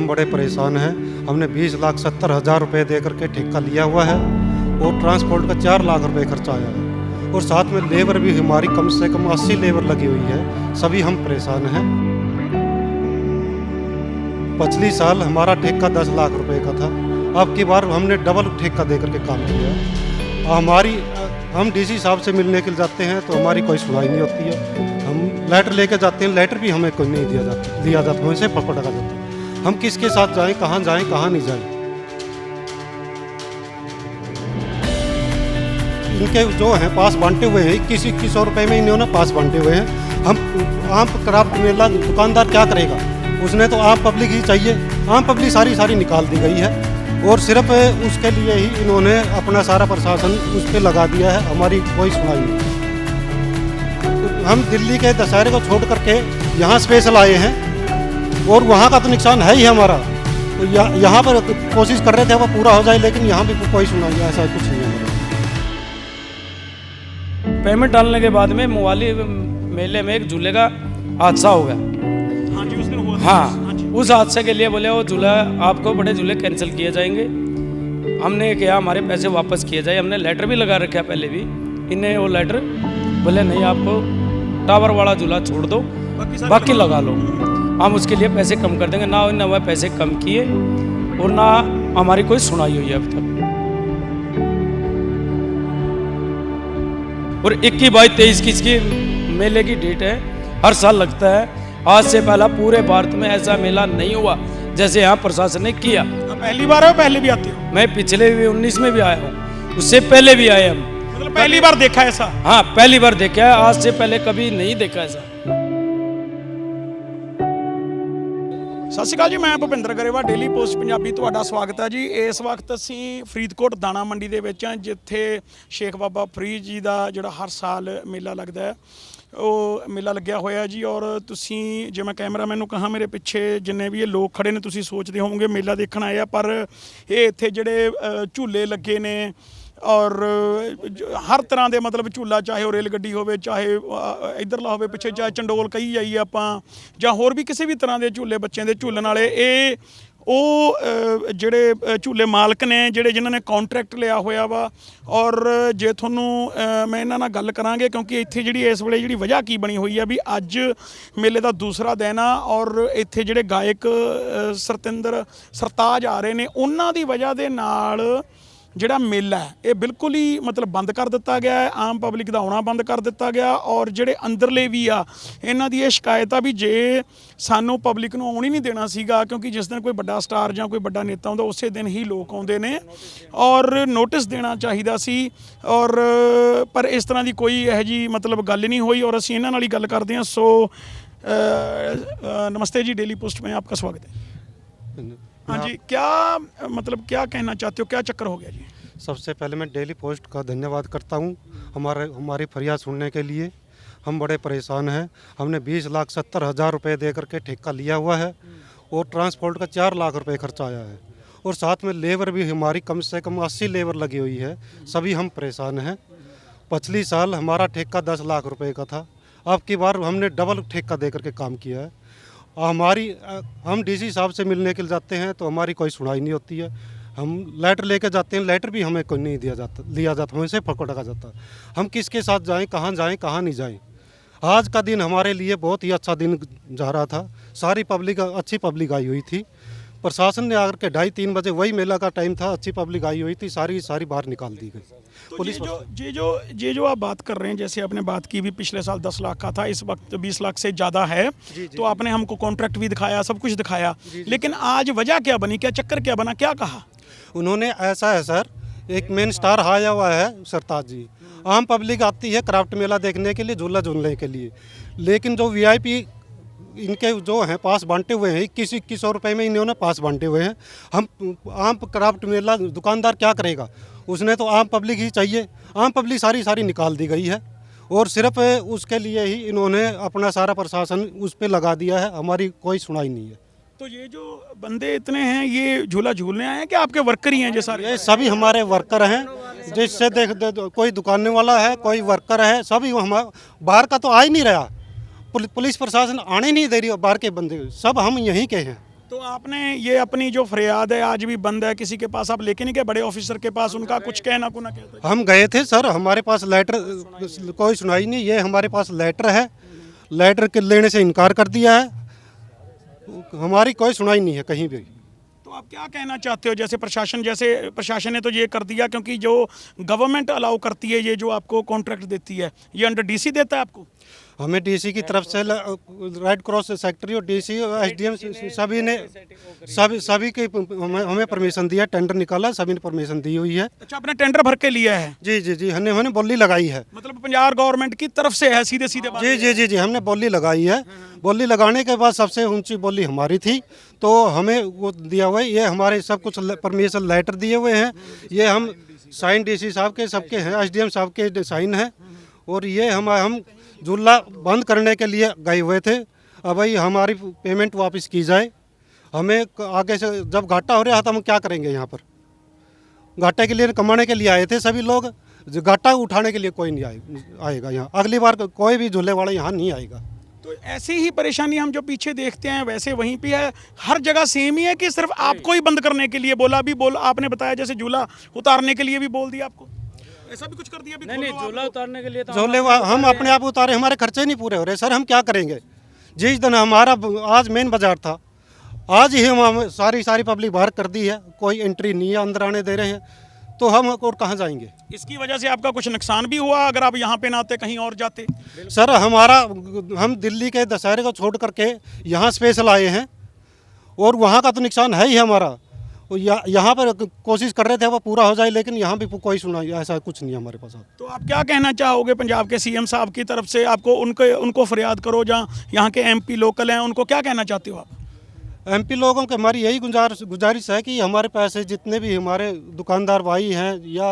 बड़े परेशान हैं। हमने 20,70,000 रुपये दे करके ठेका लिया हुआ है और ट्रांसपोर्ट का 4 लाख रुपये खर्चा आया है और साथ में लेबर भी हमारी कम से कम 80 लेबर लगी हुई है। सभी हम परेशान हैं। पिछली साल हमारा ठेका 10 लाख रुपए का था, अब की बार हमने डबल ठेका दे करके काम किया। हम डीसी साहब से मिलने के लिए जाते हैं तो हमारी कोई सुनाई नहीं होती है। हम लेटर लेके जाते हैं, लेटर भी हमें कोई नहीं दिया जाता, हमसे पकड़ा जाता है। हम किसके साथ जाएं, कहाँ नहीं जाएं। इनके जो हैं पास बांटे हुए हैं 2100 रुपये में इन्होंने पास बांटे हुए हैं। हम आम क्राफ्ट मेला दुकानदार क्या करेगा, उसने तो आम पब्लिक ही चाहिए। आम पब्लिक सारी निकाल दी गई है और सिर्फ उसके लिए ही इन्होंने अपना सारा प्रशासन उस पर लगा दिया है। हमारी कोई सुनाई नहीं। हम दिल्ली के दशहरे को छोड़ करके यहाँ स्पेशल आए हैं और वहाँ का तो नुकसान है ही हमारा। तो यहाँ पर कोशिश कर रहे थे वो पूरा हो जाए, लेकिन यहाँ भी कोई सुनाई नहीं, ऐसा कुछ नहीं है। पेमेंट डालने के बाद में मोहाली मेले में एक झूले का हादसा हो गया। हाँ जी, उस दिन हुआ। हाँ, उस हादसे के लिए बोले वो झूला आपको बड़े झूले कैंसिल किए जाएंगे। हमने कहा हमारे पैसे वापस किए जाए। हमने लेटर भी लगा रखा पहले भी। इन्हें वो लेटर बोले नहीं, आपको टावर वाला झूला छोड़ दो, बाकी लगा लो, हम उसके लिए पैसे कम कर देंगे। ना इन्हें वह पैसे कम किए और ना हमारी कोई सुनाई हुई है अब तक। और 21, 22, 23 की मेले की डेट है। हर साल लगता है। आज से पहला पूरे भारत में ऐसा मेला नहीं हुआ जैसे यहाँ प्रशासन ने किया। पहली बार हो, पहले भी आते हो? मैं पिछले भी 19 में भी आया हूँ, उससे पहले भी आए हम। मतलब पहली बार देखा ऐसा? हाँ, पहली बार देखा है। आज से पहले कभी नहीं देखा ऐसा। ਸਤਿ ਸ਼੍ਰੀ ਅਕਾਲ ਜੀ, ਮੈਂ ਭੁਪਿੰਦਰ ਗਰੇਵਾਲ, ਡੇਲੀ ਪੋਸਟ ਪੰਜਾਬੀ ਤੁਹਾਡਾ ਸਵਾਗਤ ਹੈ ਜੀ। ਇਸ ਵਕਤ ਅਸੀਂ ਫਰੀਦਕੋਟ ਦਾਣਾ ਮੰਡੀ ਦੇ ਵਿੱਚ ਹਾਂ, ਜਿੱਥੇ ਸ਼ੇਖ ਬਾਬਾ ਫਰੀਦ ਜੀ ਦਾ ਜਿਹੜਾ ਹਰ ਸਾਲ ਮੇਲਾ ਲੱਗਦਾ ਹੈ, ਉਹ ਮੇਲਾ ਲੱਗਿਆ ਹੋਇਆ ਜੀ। ਔਰ ਤੁਸੀਂ ਜੇ ਮੈਂ ਕੈਮਰਾਮੈਨ ਨੂੰ ਕਹਾਂ, ਮੇਰੇ ਪਿੱਛੇ ਜਿੰਨੇ ਵੀ ਇਹ ਲੋਕ ਖੜੇ ਨੇ, ਤੁਸੀਂ ਸੋਚਦੇ ਹੋਵੋਗੇ ਮੇਲਾ ਦੇਖਣ ਆਏ ਆ, ਪਰ ਇਹ ਇੱਥੇ ਜਿਹੜੇ ਝੂਲੇ ਲੱਗੇ ਨੇ ਔਰ ਹਰ ਤਰ੍ਹਾਂ ਦੇ ਮਤਲਬ ਝੂਲਾ, ਚਾਹੇ ਉਹ ਰੇਲ ਗੱਡੀ ਹੋਵੇ, ਚਾਹੇ ਇੱਧਰਲਾ ਹੋਵੇ ਪਿੱਛੇ, ਚਾਹੇ ਚੰਡੋਲ ਕਹੀ ਜਾਈਏ ਆਪਾਂ, ਜਾਂ ਹੋਰ ਵੀ ਕਿਸੇ ਵੀ ਤਰ੍ਹਾਂ ਦੇ ਝੂਲੇ ਬੱਚਿਆਂ ਦੇ ਝੂਲਣ ਵਾਲੇ, ਇਹ ਉਹ ਜਿਹੜੇ ਝੂਲੇ ਮਾਲਕ ਨੇ, ਜਿਨ੍ਹਾਂ ਨੇ ਕੌਂਟਰੈਕਟ ਲਿਆ ਹੋਇਆ ਵਾ। ਔਰ ਜੇ ਤੁਹਾਨੂੰ ਮੈਂ ਇਹਨਾਂ ਨਾਲ ਗੱਲ ਕਰਾਂਗੇ, ਕਿਉਂਕਿ ਇੱਥੇ ਜਿਹੜੀ ਇਸ ਵੇਲੇ ਜਿਹੜੀ ਵਜ੍ਹਾ ਕੀ ਬਣੀ ਹੋਈ ਆ ਵੀ ਅੱਜ ਮੇਲੇ ਦਾ ਦੂਸਰਾ ਦਿਨ ਆ ਔਰ ਇੱਥੇ ਜਿਹੜੇ ਗਾਇਕ ਸਰਤਾਜ ਆ ਰਹੇ ਨੇ, ਉਹਨਾਂ ਦੀ ਵਜ੍ਹਾ ਦੇ ਨਾਲ ਜਿਹੜਾ ਮੇਲਾ ਹੈ ਇਹ ਬਿਲਕੁਲ ਹੀ ਮਤਲਬ ਬੰਦ ਕਰ ਦਿੱਤਾ ਗਿਆ ਹੈ। ਆਮ ਪਬਲਿਕ ਦਾ ਆਉਣਾ ਬੰਦ ਕਰ ਦਿੱਤਾ ਗਿਆ। ਔਰ ਜਿਹੜੇ ਅੰਦਰਲੇ ਵੀ ਆ, ਇਹਨਾਂ ਦੀ ਇਹ ਸ਼ਿਕਾਇਤ ਆ ਵੀ ਜੇ ਸਾਨੂੰ ਪਬਲਿਕ ਨੂੰ ਆਉਣ ਹੀ ਨਹੀਂ ਦੇਣਾ ਸੀਗਾ, ਕਿਉਂਕਿ ਜਿਸ ਦਿਨ ਕੋਈ ਵੱਡਾ ਸਟਾਰ ਜਾਂ ਕੋਈ ਵੱਡਾ ਨੇਤਾ ਆਉਂਦਾ ਉਸੇ ਦਿਨ ਹੀ ਲੋਕ ਆਉਂਦੇ ਨੇ, ਔਰ ਨੋਟਿਸ ਦੇਣਾ ਚਾਹੀਦਾ ਸੀ। ਔਰ ਪਰ ਇਸ ਤਰ੍ਹਾਂ ਦੀ ਕੋਈ ਇਹੋ ਜਿਹੀ ਮਤਲਬ ਗੱਲ ਨਹੀਂ ਹੋਈ ਔਰ ਅਸੀਂ ਇਹਨਾਂ ਨਾਲ ਹੀ ਗੱਲ ਕਰਦੇ ਹਾਂ। ਸੋ नमस्ते जी, डेली पोस्ट में आपका स्वागत है। हाँ जी, क्या मतलब क्या कहना चाहते हो, क्या चक्कर हो गया जी? सबसे पहले मैं डेली पोस्ट का धन्यवाद करता हूँ हमारी फरियाद सुनने के लिए। हम बड़े परेशान हैं। हमने 20,70,000 रुपये दे करके ठेका लिया हुआ है और ट्रांसपोर्ट का 4 लाख रुपये खर्चा आया है और साथ में लेबर भी हमारी कम से कम 80 लेबर लगी हुई है। सभी हम परेशान हैं। पिछली साल हमारा ठेका 10 लाख रुपये का था, अब की बार हमने डबल ठेका दे करके काम किया है। हम डीसी साहब से मिलने के लिए जाते हैं तो हमारी कोई सुनाई नहीं होती है। हम लेटर लेके जाते हैं, लेटर भी हमें कोई नहीं लिया जाता, हमसे पकड़ा जाता। हम किसके साथ जाएं, कहाँ नहीं जाएं। आज का दिन हमारे लिए बहुत ही अच्छा दिन जा रहा था। सारी पब्लिक, अच्छी पब्लिक आई हुई थी। प्रशासन ने आकर के 2:30-3 बजे, वही मेला का टाइम था, अच्छी पब्लिक आई हुई थी, सारी बाहर निकाल दी गई। तो ये जो आप बात कर रहे हैं, जैसे आपने बात की भी पिछले साल 10 लाख का था, इस वक्त 20 लाख से ज़्यादा है। तो आपने हमको कॉन्ट्रैक्ट भी दिखाया, सब कुछ दिखाया, लेकिन आज वजह क्या बनी, क्या चक्कर क्या बना, क्या कहा उन्होंने? ऐसा है सर, एक मेन स्टार आया हुआ है सरताज जी। आम पब्लिक आती है क्राफ्ट मेला देखने के लिए, झूला झूलने के लिए, लेकिन जो VIP इनके जो हैं पास बांटे हुए हैं 2100 रुपये में इन्होंने पास बांटे हुए हैं। हम आम क्राफ्ट मेला दुकानदार क्या करेगा, उसने तो आम पब्लिक ही चाहिए। आम पब्लिक सारी निकाल दी गई है और सिर्फ उसके लिए ही इन्होंने अपना सारा प्रशासन उस पर लगा दिया है। हमारी कोई सुनाई नहीं है। तो ये जो बंदे इतने हैं, ये झूला झूलने आए हैं कि आपके वर्कर ही हैं? जो सारे ये सभी हमारे वर्कर हैं। जिससे कोई दुकानने वाला है, कोई वर्कर है, सभी हम बाहर का तो आ ही नहीं रहा। पुलिस प्रशासन आने नहीं दे रही, बाहर के बंदे सब हम यहीं के हैं। तो आपने ये अपनी जो फरियाद है आज भी बंद है, किसी के पास आप लेके नहीं गए बड़े ऑफिसर के पास, उनका कुछ कहना कुना कहता है? हम गए थे सर, हमारे पास लेटर कोई सुनाई नहीं। ये हमारे पास लेटर है, लेटर के लेने से इनकार कर दिया है, हमारी कोई सुनाई नहीं है कहीं भी। तो आप क्या कहना चाहते हो? जैसे प्रशासन ने तो ये कर दिया, क्योंकि जो गवर्नमेंट अलाउ करती है, ये जो आपको कॉन्ट्रैक्ट देती है, ये अंडर डीसी देता है आपको? हमें डीसी की तरफ से रेड क्रॉस सेक्रेटरी और डीसी और एसडीएम सभी ने सभी की हमें परमिशन दिया, टेंडर निकाला, सभी ने परमिशन दी हुई है। अच्छा, आपने टेंडर भर के लिया है? जी जी जी, हमने बोली लगाई है, मतलब पंजाब गवर्नमेंट की तरफ से है सीधे सीधे बात? जी जी जी जी, हमने बोली लगाई है। बोली लगाने के बाद सबसे ऊंची बोली हमारी थी, तो हमें वो दिया हुआ है। ये हमारे सब कुछ परमिशन लेटर दिए हुए हैं, ये हम साइन डीसी साहब के सबके हैं, एसडीएम साहब के साइन है। और ये हम झूला बंद करने के लिए गए हुए थे। अब भाई हमारी पेमेंट वापस की जाए, हमें आगे से जब घाटा हो रहा था हम क्या करेंगे? यहाँ पर घाटे के लिए कमाने के लिए आए थे सभी लोग, घाटा उठाने के लिए कोई नहीं आएगा यहाँ। अगली बार कोई भी झूले वाला यहाँ नहीं आएगा। तो ऐसी ही परेशानी हम जो पीछे देखते हैं वैसे वहीं पे है, हर जगह सेम ही है कि सिर्फ आपको ही बंद करने के लिए बोला? भी बोल आपने बताया जैसे झूला उतारने के लिए भी बोल दिया आपको, ऐसा भी कुछ कर दिया? नहीं, झूला उतारने के लिए तो झूले हम अपने आप उतारे, हमारे खर्चे नहीं पूरे हो रहे सर, हम क्या करेंगे? जिस दिन हमारा आज मेन बाजार था, आज ही हम सारी पब्लिक बाहर कर दी है, कोई एंट्री नहीं है, अंदर आने दे रहे हैं, तो हम और कहाँ जाएंगे? इसकी वजह से आपका कुछ नुकसान भी हुआ अगर आप यहाँ पे ना आते, कहीं और जाते? सर हम दिल्ली के दशहरे को छोड़ करके यहाँ स्पेशल आए हैं, और वहाँ का तो नुकसान है ही हमारा। यहाँ पर कोशिश कर रहे थे वो पूरा हो जाए, लेकिन यहाँ भी कोई सुना ऐसा कुछ नहीं है हमारे पास। तो आप क्या कहना चाहोगे पंजाब के सीएम साहब की तरफ से? आपको उनको फरियाद करो, जहाँ यहाँ के एमपी लोकल हैं, उनको क्या कहना चाहते हो आप? एमपी लोगों के हमारी यही गुजारिश है कि हमारे पैसे जितने भी हमारे दुकानदार भाई हैं या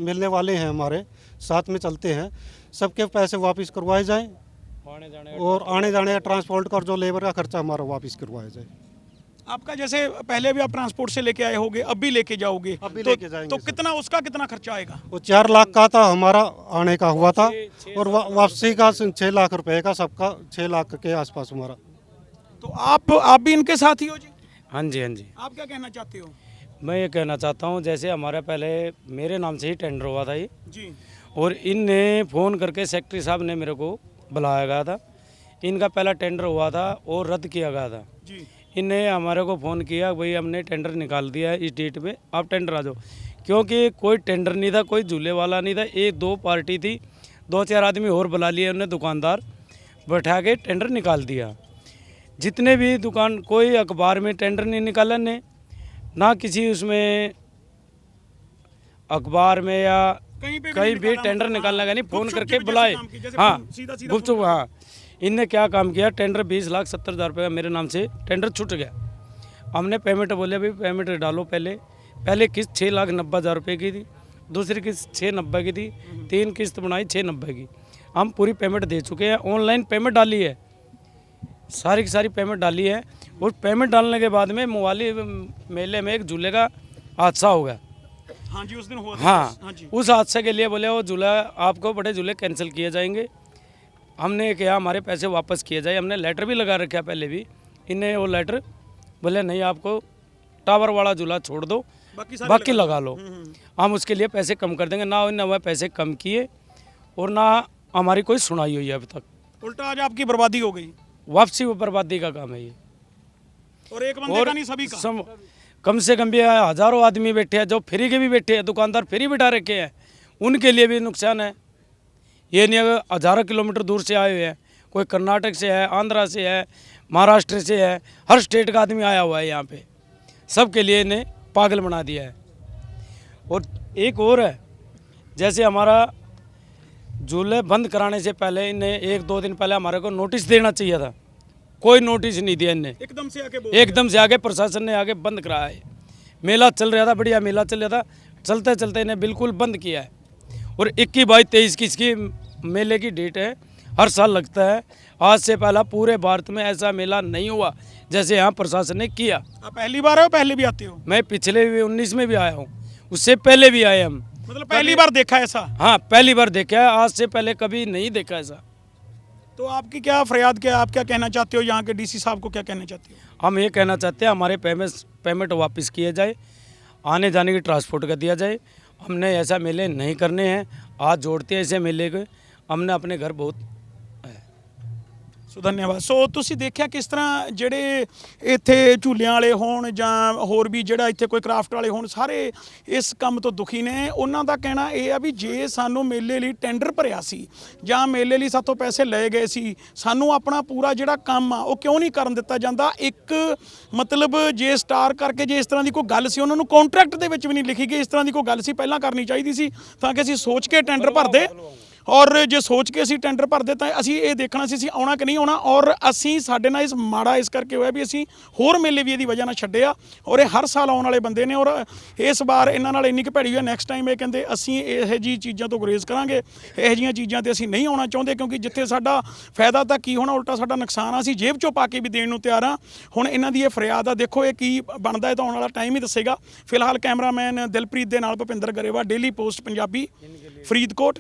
मिलने वाले हैं, हमारे साथ में चलते हैं, सबके पैसे वापस करवाए जाएं, और आने जाने का ट्रांसपोर्ट का जो लेबर का खर्चा हमारा वापस करवाया जाए। आपका जैसे पहले भी आप ट्रांसपोर्ट से लेके आए होगे, अब भी लेके जाओगे, लेके जाएंगे तो कितना उसका कितना खर्चा आएगा? वो 4 लाख का था हमारा आने का हुआ था, और वापसी का 6 लाख रुपए का, सबका 6 लाख के आसपास हमारा। तो आप भी इनके साथ ही हो जी? हाँ जी, हाँ जी। आप क्या कहना चाहते हो? मैं ये कहना चाहता हूँ, जैसे हमारा पहले मेरे नाम से ही टेंडर हुआ था ये जी, और इनने फ़ोन करके सेक्रेटरी साहब ने मेरे को बुलाया गया था, इनका पहला टेंडर हुआ था और रद्द किया गया था जी। इनने हमारे को फ़ोन किया, भाई हमने टेंडर निकाल दिया है इस डेट पे, आप टेंडर आ जाओ। क्योंकि कोई टेंडर नहीं था, कोई झूले वाला नहीं था, एक 2 पार्टी थी, 2-4 आदमी और बुला लिए उन्होंने, दुकानदार बैठा के टेंडर निकाल दिया। जितने भी दुकान, कोई अखबार में टेंडर नहीं निकाला ने, ना किसी उसमें अखबार में या कहीं भी टेंडर निकालने का नहीं, फ़ोन करके बुलाए। हाँ, गुपचुप। हाँ, इनने क्या काम किया, टेंडर 20,70,000 रुपये का मेरे नाम से टेंडर छूट गया। हमने पेमेंट बोले भाई पेमेंट डालो, पहले किस्त 6,90,000 रुपये की थी, दूसरी किस्त 690 की थी, 3 किस्त बनाई 690 की। हम पूरी पेमेंट दे चुके हैं, ऑनलाइन पेमेंट डाली है, सारी की सारी पेमेंट डाली है। और पेमेंट डालने के बाद में मोवाली मेले में एक झूले का हादसा हो गया। हाँ जी, उस दिन हुआ था। हाँ, उस हादसे के लिए बोले वो झूला आपको बड़े झूले कैंसिल किए जाएंगे। हमने कहा हमारे पैसे वापस किए जाए, हमने लेटर भी लगा रखा पहले भी, इन्हें वो लेटर बोले नहीं आपको टावर वाला झूला छोड़ दो, बाकी लगा लो, हम उसके लिए पैसे कम कर देंगे। ना इन्हें वह पैसे कम किए और ना हमारी कोई सुनाई हुई है अभी तक। उल्टा आज आपकी बर्बादी हो गई। वापसी वो बर्बादी का काम है ये। और एक बंदे का नहीं, सभी का। कम से कम भी हज़ारों आदमी बैठे हैं, जो फ्री के भी बैठे हैं, दुकानदार फ्री बिठा रखे हैं, उनके लिए भी नुकसान है। ये नहीं अगर हज़ारों किलोमीटर दूर से आए हुए हैं, कोई कर्नाटक से है, आंध्रा से है, महाराष्ट्र से है, हर स्टेट का आदमी आया हुआ है यहाँ पे, सबके लिए इन्हें पागल बना दिया है। और एक और है, जैसे हमारा झूले बंद कराने से पहले इन्हें 1-2 दिन पहले हमारे को नोटिस देना चाहिए था, कोई नोटिस नहीं दिया इन्हें। एकदम से आके प्रशासन ने आके बंद कराया है। मेला चल रहा था, बढ़िया मेला चल रहा था, चलते चलते इन्हें बिल्कुल बंद किया है। और 21, 22, 23 की इसकी मेले की डेट है, हर साल लगता है। आज से पहला पूरे भारत में ऐसा मेला नहीं हुआ जैसे यहाँ प्रशासन ने किया। आप पहली बार आए हो, पहले भी आते हो? मैं पिछले भी 19 में भी आया हूँ, उससे पहले भी आए हम। मतलब पहली बार देखा ऐसा? हाँ, पहली बार देखा है, आज से पहले कभी नहीं देखा ऐसा। तो आपकी क्या फरियाद, क्या आप क्या कहना चाहते हो, यहाँ के डीसी साहब को क्या कहना चाहते हो? हम ये कहना चाहते हैं हमारे पेमेंट वापस किए जाए, आने जाने की ट्रांसपोर्ट का दिया जाए। हमने ऐसा मेले नहीं करने हैं, आज जोड़ते हैं ऐसे मेले को, हमने अपने घर बहुत ਸੋ ਧੰਨਵਾਦ। ਸੋ ਤੁਸੀਂ ਦੇਖਿਆ ਕਿਸ ਤਰ੍ਹਾਂ ਜਿਹੜੇ ਇੱਥੇ ਝੂਲਿਆਂ ਵਾਲੇ ਹੋਣ ਜਾਂ ਹੋਰ ਵੀ ਜਿਹੜਾ ਇੱਥੇ ਕੋਈ ਕਰਾਫਟ ਵਾਲੇ ਹੋਣ, ਸਾਰੇ ਇਸ ਕੰਮ ਤੋਂ ਦੁਖੀ ਨੇ। ਉਹਨਾਂ ਦਾ ਕਹਿਣਾ ਇਹ ਆ ਵੀ ਜੇ ਸਾਨੂੰ ਮੇਲੇ ਲਈ ਟੈਂਡਰ ਭਰਿਆ ਸੀ ਜਾਂ ਮੇਲੇ ਲਈ ਸਾਤੋਂ ਪੈਸੇ ਲਏ ਗਏ ਸੀ, ਸਾਨੂੰ ਆਪਣਾ ਪੂਰਾ ਜਿਹੜਾ ਕੰਮ ਆ ਉਹ ਕਿਉਂ ਨਹੀਂ ਕਰਨ ਦਿੱਤਾ ਜਾਂਦਾ। ਇੱਕ ਮਤਲਬ ਜੇ ਸਟਾਰ ਕਰਕੇ ਜੇ ਇਸ ਤਰ੍ਹਾਂ ਦੀ ਕੋਈ ਗੱਲ ਸੀ, ਉਹਨਾਂ ਨੂੰ ਕੰਟਰੈਕਟ ਦੇ ਵਿੱਚ ਵੀ ਨਹੀਂ ਲਿਖੀ ਗਈ, ਇਸ ਤਰ੍ਹਾਂ ਦੀ ਕੋਈ ਗੱਲ ਸੀ ਪਹਿਲਾਂ ਕਰਨੀ ਚਾਹੀਦੀ ਸੀ ਤਾਂ ਕਿ ਅਸੀਂ ਸੋਚ ਕੇ ਟੈਂਡਰ ਭਰਦੇ। ਔਰ ਜੇ ਸੋਚ ਕੇ ਅਸੀਂ ਟੈਂਡਰ ਭਰਦੇ ਤਾਂ ਅਸੀਂ ਇਹ ਦੇਖਣਾ ਸੀ ਅਸੀਂ ਆਉਣਾ ਕਿ ਨਹੀਂ ਆਉਣਾ। ਔਰ ਅਸੀਂ ਸਾਡੇ ਨਾਲ ਇਸ ਮਾੜਾ ਇਸ ਕਰਕੇ ਹੋਇਆ ਵੀ ਅਸੀਂ ਹੋਰ ਮੇਲੇ ਵੀ ਇਹਦੀ ਵਜ੍ਹਾ ਨਾਲ ਛੱਡਿਆ, ਔਰ ਇਹ ਹਰ ਸਾਲ ਆਉਣ ਵਾਲੇ ਬੰਦੇ ਨੇ। ਔਰ ਇਸ ਵਾਰ ਇਹਨਾਂ ਨਾਲ ਇੰਨੀ ਕੁ ਭੈੜੀ ਹੋਈ, ਨੈਕਸਟ ਟਾਈਮ ਇਹ ਕਹਿੰਦੇ ਅਸੀਂ ਇਹੋ ਜਿਹੀ ਚੀਜ਼ਾਂ ਤੋਂ ਗੁਰੇਜ਼ ਕਰਾਂਗੇ, ਇਹੋ ਜਿਹੀਆਂ ਚੀਜ਼ਾਂ ਤੇ ਅਸੀਂ ਨਹੀਂ ਆਉਣਾ ਚਾਹੁੰਦੇ, ਕਿਉਂਕਿ ਜਿੱਥੇ ਸਾਡਾ ਫਾਇਦਾ ਤਾਂ ਕੀ ਹੋਣਾ, ਉਲਟਾ ਸਾਡਾ ਨੁਕਸਾਨ ਆ। ਅਸੀਂ ਜੇਬ ਚੋਂ ਪਾ ਕੇ ਵੀ ਦੇਣ ਨੂੰ ਤਿਆਰ ਹਾਂ। ਹੁਣ ਇਹਨਾਂ ਦੀ ਇਹ ਫਰਿਆਦ ਆ, ਦੇਖੋ ਇਹ ਕੀ ਬਣਦਾ, ਇਹ ਤਾਂ ਆਉਣ ਵਾਲਾ ਟਾਈਮ ਹੀ ਦੱਸੇਗਾ। ਫਿਲਹਾਲ ਕੈਮਰਾਮੈਨ ਦਿਲਪ੍ਰੀਤ ਦੇ ਨਾਲ ਭੁਪਿੰਦਰ ਗਰੇਵਾਲ, ਡੇਲੀ ਪੋਸਟ ਪੰਜਾਬੀ, ਫਰੀਦਕੋਟ।